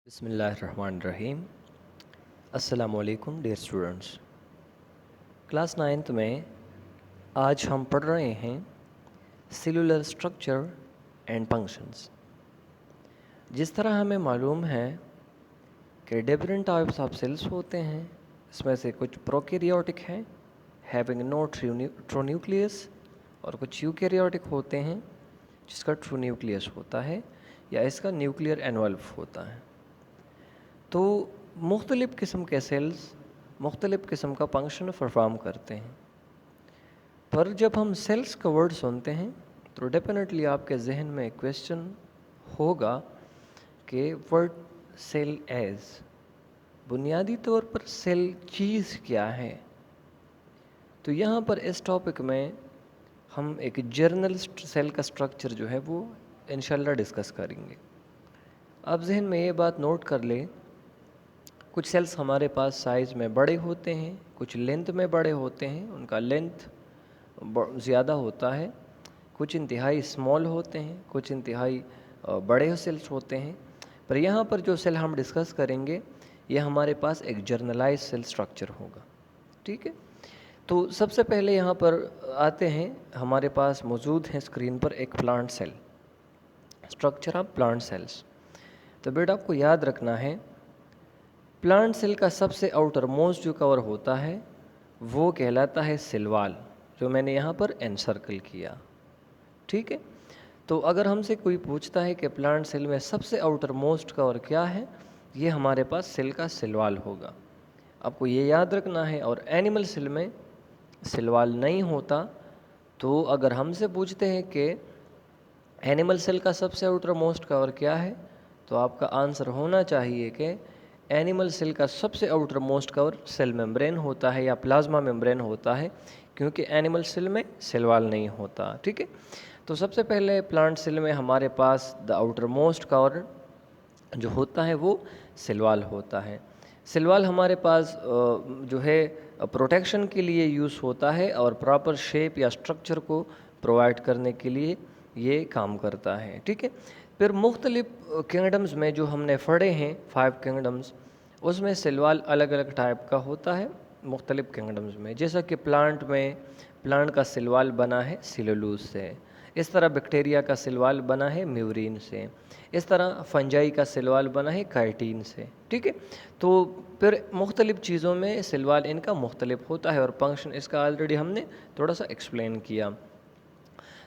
بسم اللہ الرحمن الرحیم۔ السلام علیکم ڈیئر اسٹوڈنٹس۔ کلاس 9th میں آج ہم پڑھ رہے ہیں سیلولر اسٹرکچر اینڈ فنکشنز۔ جس طرح ہمیں معلوم ہے کہ ڈفرینٹ ٹائپس آف سیلس ہوتے ہیں، اس میں سے کچھ پروکیریوٹک ہیں ہیونگ نو ٹرو نیوکلیس، اور کچھ یوکیریوٹک ہوتے ہیں جس کا ٹرو نیوکلیس ہوتا ہے یا اس کا نیوکلیئر انولف ہوتا ہے۔ تو مختلف قسم کے سیلز مختلف قسم کا فنکشن پرفارم کرتے ہیں، پر جب ہم سیلز کا ورڈ سنتے ہیں تو ڈیفینیٹلی آپ کے ذہن میں ایک کویسچن ہوگا کہ ورڈ سیل ایز، بنیادی طور پر سیل چیز کیا ہے؟ تو یہاں پر اس ٹاپک میں ہم ایک جرنل سیل کا اسٹرکچر جو ہے وہ انشاءاللہ ڈسکس کریں گے۔ آپ ذہن میں یہ بات نوٹ کر لیں، کچھ سیلز ہمارے پاس سائز میں بڑے ہوتے ہیں، کچھ لینتھ میں بڑے ہوتے ہیں، ان کا لینتھ زیادہ ہوتا ہے، کچھ انتہائی اسمال ہوتے ہیں، کچھ انتہائی بڑے سیلز ہوتے ہیں۔ پر یہاں پر جو سیل ہم ڈسکس کریں گے یہ ہمارے پاس ایک جرنلائز سیل اسٹرکچر ہوگا، ٹھیک ہے؟ تو سب سے پہلے یہاں پر آتے ہیں، ہمارے پاس موجود ہیں اسکرین پر ایک plant cell, structure of plant cells. تو بیٹا آپ کو یاد رکھنا ہے، پلانٹ سیل کا سب سے آؤٹر موسٹ جو کور ہوتا ہے وہ کہلاتا ہے سیل وال، جو میں نے یہاں پر انسرکل کیا، ٹھیک ہے؟ تو اگر ہم سے کوئی پوچھتا ہے کہ پلانٹ سیل میں سب سے آؤٹر موسٹ کور کیا ہے، یہ ہمارے پاس سیل کا سیل وال ہوگا، آپ کو یہ یاد رکھنا ہے۔ اور اینیمل سیل میں سیل وال نہیں ہوتا، تو اگر ہم سے پوچھتے ہیں کہ اینیمل سیل کا سب سے آؤٹر موسٹ کور کیا ہے، تو آپ کا آنسر ہونا چاہیے کہ اینیمل سیل کا سب سے آؤٹر موسٹ کور سیل ممبرین ہوتا ہے یا پلازما ممبرین ہوتا ہے، کیونکہ اینیمل سیل میں سیل وال نہیں ہوتا، ٹھیک ہے؟ تو سب سے پہلے پلانٹ سیل میں ہمارے پاس دا آؤٹر موسٹ کور جو ہوتا ہے وہ سیل وال ہوتا ہے۔ سیل وال ہمارے پاس جو ہے پروٹیکشن کے لیے یوز ہوتا ہے اور پراپر شیپ یا اسٹرکچر کو پرووائڈ کرنے کے لیے یہ کام کرتا ہے، ٹھیک ہے؟ پھر مختلف کنگڈمز میں جو ہم نے پڑھے ہیں 5 کنگڈمز، اس میں سیل وال الگ الگ ٹائپ کا ہوتا ہے مختلف کنگڈمز میں، جیسا کہ پلانٹ میں پلانٹ کا سیل وال بنا ہے سیلولوز سے، اس طرح بیکٹیریا کا سیل وال بنا ہے میورین سے، اس طرح فنجائی کا سیل وال بنا ہے کائٹین سے، ٹھیک ہے؟ تو پھر مختلف چیزوں میں سیل وال ان کا مختلف ہوتا ہے اور فنکشن اس کا آلریڈی ہم نے تھوڑا سا ایکسپلین کیا۔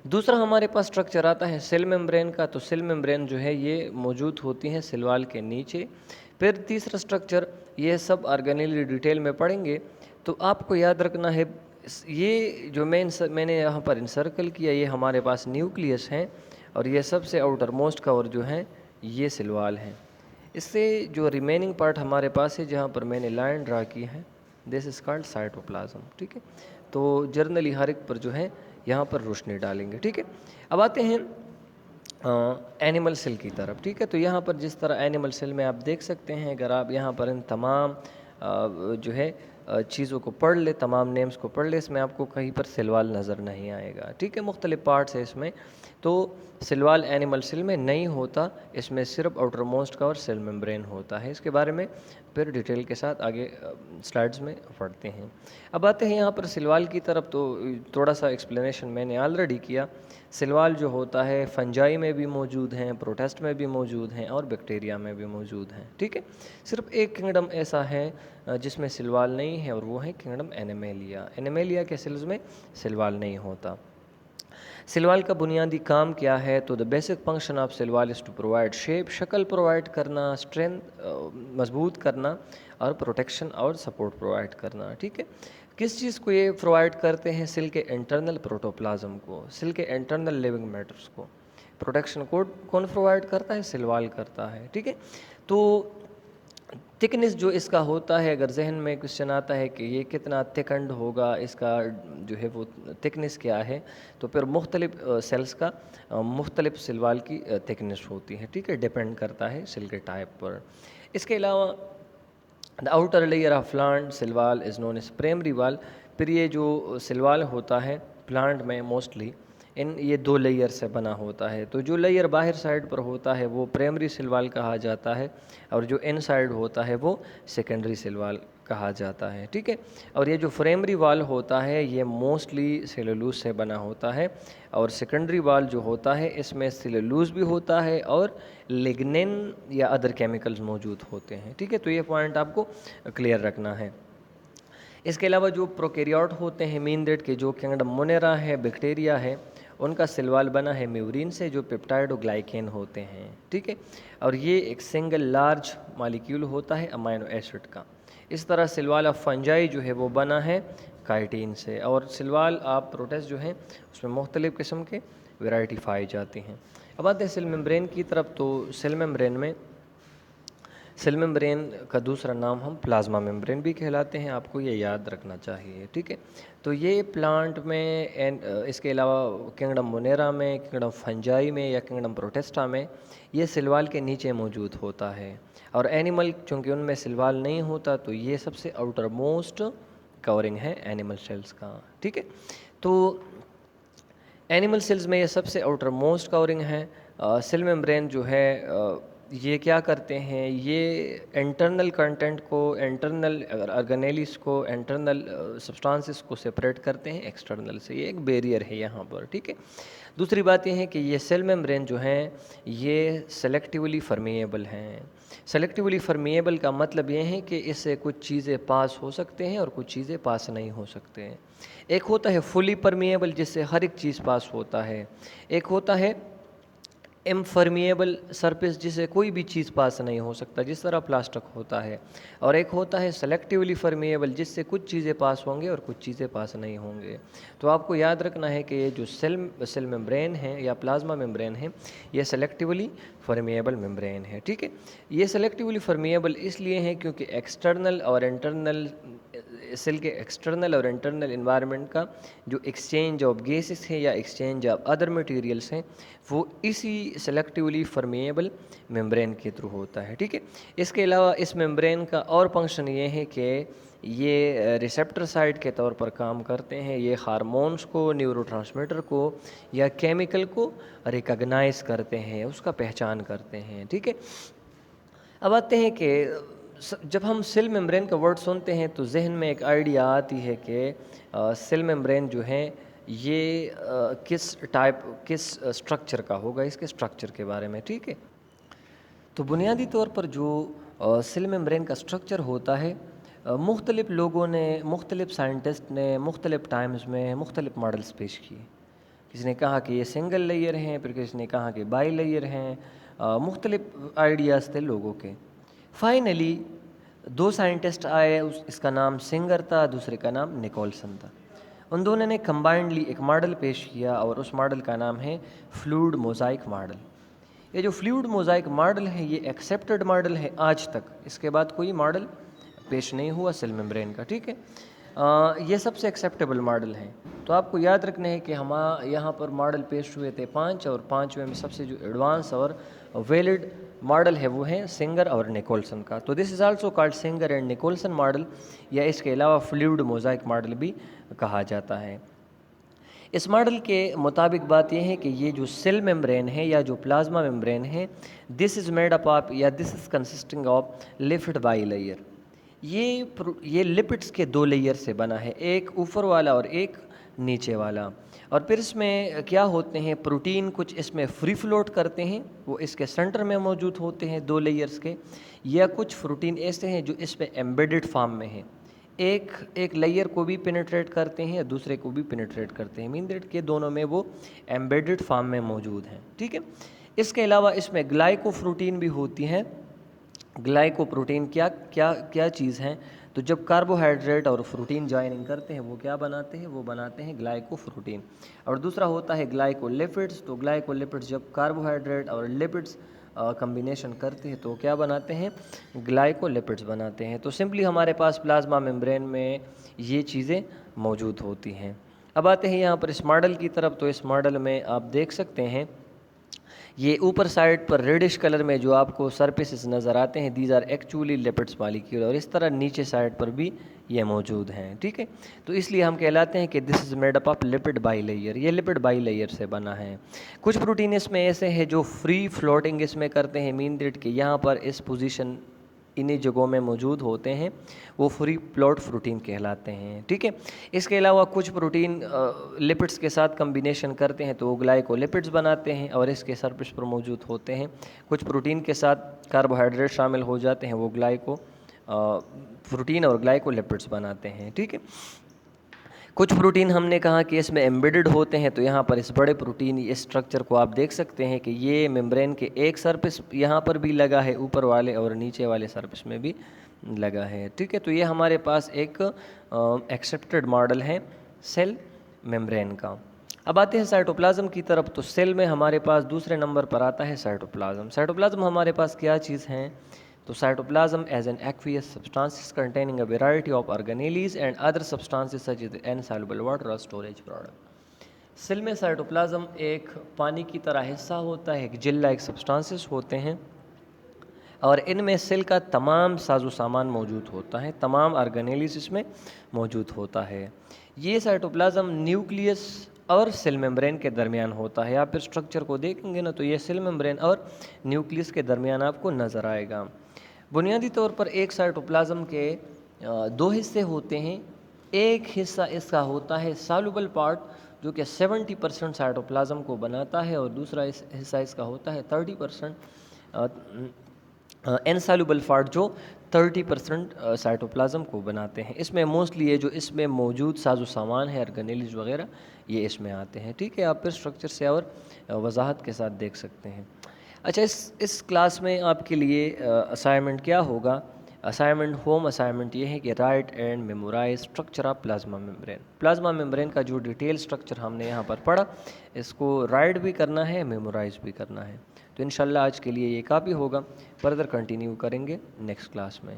دوسرا ہمارے پاس اسٹرکچر آتا ہے سیل ممبرین کا، تو سیل ممبرین جو ہے یہ موجود ہوتی ہیں سیل وال کے نیچے۔ پھر تیسرا اسٹرکچر، یہ سب آرگینیلی ڈیٹیل میں پڑھیں گے، تو آپ کو یاد رکھنا ہے یہ جو میں نے یہاں پر انسرکل کیا، یہ ہمارے پاس نیوکلیس ہیں، اور یہ سب سے آؤٹر موسٹ کور جو ہیں یہ سیل وال ہیں۔ اس سے جو ریمیننگ پارٹ ہمارے پاس ہے جہاں پر میں نے لائن ڈرا کی ہے، دس از کالڈ سائٹوپلازم، ٹھیک ہے؟ تو جرنلی ہر ایک پر جو ہے یہاں پر روشنی ڈالیں گے، ٹھیک ہے؟ اب آتے ہیں اینیمل سیل کی طرف، ٹھیک ہے؟ تو یہاں پر جس طرح اینیمل سیل میں آپ دیکھ سکتے ہیں، اگر آپ یہاں پر ان تمام جو ہے چیزوں کو پڑھ لے، تمام نیمز کو پڑھ لے، اس میں آپ کو کہیں پر سیل وال نظر نہیں آئے گا، ٹھیک ہے؟ مختلف پارٹس ہیں اس میں، تو سیل وال اینیمل سیل میں نہیں ہوتا، اس میں صرف آؤٹر موسٹ کا اور سیل ممبرین ہوتا ہے۔ اس کے بارے میں پھر ڈیٹیل کے ساتھ آگے سلائڈز میں پڑھتے ہیں۔ اب آتے ہیں یہاں پر سیل وال کی طرف، تو تھوڑا سا ایکسپلینیشن میں نے آلریڈی کیا۔ سیل وال جو ہوتا ہے فنجائی میں بھی موجود ہیں، پروٹسٹ میں بھی موجود ہیں، اور بیکٹیریا میں بھی موجود ہیں، ٹھیک ہے؟ صرف ایک کنگڈم ایسا ہے جس میں سیل وال نہیں ہے، اور وہ ہے کنگڈم اینیمیلیا۔ اینیمیلیا کے سیلز میں سیل وال نہیں ہوتا۔ سیل وال کا بنیادی کام کیا ہے؟ تو the basic function of cell wall is to provide shape, شکل پرووائڈ کرنا، اسٹرینتھ مضبوط کرنا، اور پروٹیکشن اور سپورٹ پرووائڈ کرنا، ٹھیک ہے؟ کس چیز کو یہ پرووائڈ کرتے ہیں؟ سیل کے انٹرنل پروٹوپلازم کو، سیل کے انٹرنل لیونگ میٹرز کو۔ پروٹیکشن کوڈ کون پرووائڈ کرتا ہے؟ سیل وال کرتا ہے، ٹھیک ہے؟ تو تھکنس جو اس کا ہوتا ہے، اگر ذہن میں کوشچن آتا ہے کہ یہ کتنا تھکنڈ ہوگا، اس کا جو ہے وہ تھکنس کیا ہے، تو پھر مختلف سیلز کا مختلف سیل وال کی تھکنس ہوتی ہے، ٹھیک ہے؟ ڈیپینڈ کرتا ہے سیل کے ٹائپ پر۔ اس کے علاوہ the outer layer of plant cell wall is known as primary وال۔ پھر یہ جو سیل وال ہوتا ہے پلانٹ میں موسٹلی یہ 2 لیئر سے بنا ہوتا ہے. تو جو لیئر باہر سائڈ پر ہوتا ہے وہ پرائمری سیل وال کہا جاتا ہے, اور جو ان سائڈ ہوتا ہے وہ سیکنڈری سیل وال کہا جاتا ہے. ٹھیک ہے, اور یہ جو پرائمری وال ہوتا ہے یہ موسٹلی سیلولوز سے بنا ہوتا ہے, اور سیکنڈری وال جو ہوتا ہے اس میں سیلولوز بھی ہوتا ہے اور لگنن یا ادر کیمیکلز موجود ہوتے ہیں. ٹھیک ہے, تو یہ پوائنٹ آپ کو کلیئر رکھنا ہے. اس کے علاوہ جو پروکیریوٹ ہوتے ہیں مین دیٹ کے, جو کنگڈم مونیرا ہے, بیکٹیریا ہے, ان کا سیل وال بنا ہے میورین سے, جو پیپٹائڈ و گلائکین ہوتے ہیں. ٹھیک ہے, اور یہ ایک سنگل لارج مالیکیول ہوتا ہے امینو ایسڈ کا. اس طرح سیل وال آف فنجائی جو ہے وہ بنا ہے کائٹین سے, اور سیل وال آف پروٹسٹ جو ہیں اس میں مختلف قسم کے ویرائٹی پائی جاتی ہیں. اب آتے ہیں سیل ممبرین کی طرف. تو سیل ممبرین کا دوسرا نام ہم پلازما ممبرین بھی کہلاتے ہیں, آپ کو یہ یاد رکھنا چاہیے. ٹھیک ہے, تو یہ پلانٹ میں اس کے علاوہ کنگڈم مونیرا میں, کنگڈم فنجائی میں یا کنگڈم پروٹسٹا میں یہ سیل وال کے نیچے موجود ہوتا ہے, اور اینیمل چونکہ ان میں سیل وال نہیں ہوتا تو یہ سب سے آؤٹر موسٹ کورنگ ہے اینیمل سیلز کا. ٹھیک ہے, تو اینیمل سیلز میں یہ سب سے آؤٹر موسٹ کورنگ ہے. سیل ممبرین جو ہے یہ کیا کرتے ہیں, یہ انٹرنل کنٹینٹ کو, انٹرنل آرگینیلیز کو, انٹرنل سبسٹانسز کو سپریٹ کرتے ہیں ایکسٹرنل سے. یہ ایک بیریئر ہے یہاں پر. ٹھیک ہے, دوسری بات یہ ہے کہ یہ سیل ممبرین جو ہیں یہ سلیکٹیولی فرمیبل ہیں. سلیکٹیولی فرمیبل کا مطلب یہ ہے کہ اس سے کچھ چیزیں پاس ہو سکتے ہیں اور کچھ چیزیں پاس نہیں ہو سکتے ہیں. ایک ہوتا ہے فلی پرمیبل جس سے ہر ایک چیز پاس ہوتا ہے, ایک ہوتا ہے امپرمیبل سرفیس جس سے کوئی بھی چیز پاس نہیں ہو سکتا جس طرح پلاسٹک ہوتا ہے, اور ایک ہوتا ہے سلیکٹیولی فرمیبل جس سے کچھ چیزیں پاس ہوں گے اور کچھ چیزیں پاس نہیں ہوں گے. تو آپ کو یاد رکھنا ہے کہ یہ جو سیل ممبرین ہیں یا پلازما ممبرین ہیں یہ سلیکٹیولی فرمیبل ممبرین ہے. ٹھیک ہے, یہ سلیکٹیولی فرمیبل اس لیے ہیں کیونکہ ایکسٹرنل اور انٹرنل سیل کے ایکسٹرنل اور انٹرنل انوائرمنٹ کا جو ایکسچینج آف گیسز ہے یا ایکسچینج آف ادر مٹیریلس ہیں وہ اسی سلیکٹیولی فرمیبل ممبرین کے تھرو ہوتا ہے. ٹھیک ہے, اس کے علاوہ اس ممبرین کا اور فنکشن یہ ہے کہ یہ ریسیپٹر سائٹ کے طور پر کام کرتے ہیں. یہ ہارمونس کو, نیورو ٹرانسمیٹر کو یا کیمیکل کو ریکگنائز کرتے ہیں, اس کا پہچان کرتے ہیں. ٹھیک ہے, اب آتے ہیں کہ جب ہم سیل ممبرین کا ورڈ سنتے ہیں تو ذہن میں ایک آئیڈیا آتی ہے کہ سیل ممبرین جو ہیں یہ کس اسٹرکچر کا ہوگا, اس کے اسٹرکچر کے بارے میں. ٹھیک ہے, تو بنیادی طور پر جو سیل ممبرین کا اسٹرکچر ہوتا ہے مختلف لوگوں نے, مختلف سائنٹسٹ نے مختلف ٹائمز میں مختلف ماڈلز پیش کیے. کسی نے کہا کہ یہ سنگل لیئر ہیں, پھر کسی نے کہا کہ بائی لیئر ہیں, مختلف آئیڈیاز تھے لوگوں کے. فائنلی 2 سائنٹسٹ آئے, اس کا نام سنگر تھا, دوسرے کا نام نکولسن تھا. ان دونوں نے کمبائنڈلی ایک ماڈل پیش کیا اور اس ماڈل کا نام ہے فلوئڈ موزائک ماڈل. یہ جو فلوئڈ موزائک ماڈل ہے یہ ایکسیپٹڈ ماڈل ہے آج تک, اس کے بعد کوئی ماڈل پیش نہیں ہوا سیل ممبرین کا. ٹھیک ہے, یہ سب سے ایکسیپٹیبل ماڈل ہیں. تو آپ کو یاد رکھنا ہے کہ یہاں پر ماڈل پیش ہوئے تھے 5, اور 5 میں سب سے جو ایڈوانس اور ویلڈ ماڈل ہے وہ ہیں سنگر اور نکولسن کا. تو this is also called Singer and Nicolson model, یا اس کے علاوہ فلوئڈ موزائک ماڈل بھی کہا جاتا ہے. اس ماڈل کے مطابق بات یہ ہے کہ یہ جو سیل ممبرین ہے یا جو پلازما ممبرین ہے دس از میڈ اپ آف یا this is consisting of lipid bilayer. یہ لپڈس کے 2 لیئر سے بنا ہے, ایک اوپر والا اور ایک نیچے والا. اور پھر اس میں کیا ہوتے ہیں, پروٹین کچھ اس میں فری فلوٹ کرتے ہیں, وہ اس کے سینٹر میں موجود ہوتے ہیں 2 لیئرس کے, یا کچھ پروٹین ایسے ہیں جو اس میں ایمبیڈڈ فارم میں ہیں, ایک لیئر کو بھی پینیٹریٹ کرتے ہیں یا دوسرے کو بھی پینیٹریٹ کرتے ہیں, مین دیٹ کہ دونوں میں وہ ایمبیڈڈ فارم میں موجود ہیں. ٹھیک ہے, اس کے علاوہ اس میں گلائکو پروٹین بھی ہوتی ہیں. گلائکو پروٹین کیا چیز ہیں, تو جب کاربوہائیڈریٹ اور پروٹین جوائننگ کرتے ہیں وہ کیا بناتے ہیں, وہ بناتے ہیں گلائکو پروٹین. اور دوسرا ہوتا ہے گلائکو لیپڈس, تو گلائکو لیپڈس جب کاربوہائیڈریٹ اور لیپڈس کمبینیشن کرتے ہیں تو کیا بناتے ہیں, گلائکو لیپڈس بناتے ہیں. تو سمپلی ہمارے پاس پلازما ممبرین میں یہ چیزیں موجود ہوتی ہیں. اب آتے ہیں یہاں پر اس ماڈل کی طرف. تو اس ماڈل میں آپ دیکھ سکتے ہیں یہ اوپر سائڈ پر ریڈش کلر میں جو آپ کو سرفیسز نظر آتے ہیں these are actually lipids molecule, اور اس طرح نیچے سائڈ پر بھی یہ موجود ہیں، ٹھیک ہے. تو اس لیے ہم کہلاتے ہیں کہ this is made up of lipid bilayer, یہ لپڈ بائی لیئر سے بنا ہے. کچھ پروٹین اس میں ایسے ہیں جو فری فلوٹنگ اس میں کرتے ہیں، مین دیٹ کہ یہاں پر اس پوزیشن انہی جگہوں میں موجود ہوتے ہیں، وہ فری فلوٹ پروٹین کہلاتے ہیں، ٹھیک ہے. اس کے علاوہ کچھ پروٹین لپڈس کے ساتھ کمبینیشن کرتے ہیں تو وہ گلائکو لپڈس بناتے ہیں اور اس کے سرفیس پر موجود ہوتے ہیں. کچھ پروٹین کے ساتھ کاربوہائیڈریٹ شامل ہو جاتے ہیں، وہ گلائکو پروٹین اور گلائکو لپڈس بناتے ہیں، ٹھیک ہے. کچھ پروٹین ہم نے کہا کہ اس میں ایمبیڈڈ ہوتے ہیں، تو یہاں پر اس بڑے پروٹین اس اسٹرکچر کو آپ دیکھ سکتے ہیں کہ یہ ممبرین کے ایک سرفس یہاں پر بھی لگا ہے اوپر والے اور نیچے والے سرفس میں بھی لگا ہے، ٹھیک ہے. تو یہ ہمارے پاس ایک ایکسیپٹڈ ماڈل ہے سیل ممبرین کا. اب آتے ہیں سائٹوپلازم کی طرف. تو سیل میں ہمارے پاس دوسرے نمبر پر آتا ہے سائٹوپلازم. سائٹوپلازم ہمارے پاس کیا چیز ہیں؟ تو cytoplasm as an aqueous substances containing a variety of organelles and other substances such as insoluble water or storage product. Cell میں سائٹوپلازم ایک پانی کی طرح حصہ ہوتا ہے، ایک جیل لائک سبسٹانسز ہوتے ہیں اور ان میں سیل کا تمام ساز و سامان موجود ہوتا ہے، تمام آرگینیلیز اس میں موجود ہوتا ہے. یہ سائٹوپلازم نیوکلیس اور سیل ممبرین کے درمیان ہوتا ہے. آپ اسٹرکچر کو دیکھیں گے نا تو یہ سیل ممبرین اور نیوکلیس کے درمیان آپ کو نظر آئے گا. بنیادی طور پر ایک سائٹوپلازم کے دو حصے ہوتے ہیں. ایک حصہ اس کا ہوتا ہے سالوبل پارٹ جو کہ 70% سائٹوپلازم کو بناتا ہے، اور دوسرا حصہ اس کا ہوتا ہے 30% انسالوبل پارٹ جو 30% سائٹوپلازم کو بناتے ہیں. اس میں موسٹلی یہ جو اس میں موجود ساز و سامان ہے آرگینیلیز وغیرہ یہ اس میں آتے ہیں، ٹھیک ہے. آپ پھر اسٹرکچر سے اور وضاحت کے ساتھ دیکھ سکتے ہیں. اچھا، اس کلاس میں آپ کے لیے اسائنمنٹ کیا ہوگا؟ اسائنمنٹ ہوم اسائنمنٹ یہ ہے کہ write and memorise structure of plasma membrane. Plasma membrane کا جو ڈیٹیل اسٹرکچر ہم نے یہاں پر پڑھا اس کو رائٹ بھی کرنا ہے، میمورائز بھی کرنا ہے. تو انشاءاللہ آج کے لیے یہ کافی ہوگا. فردر کنٹینیو کریں گے نیکسٹ کلاس میں.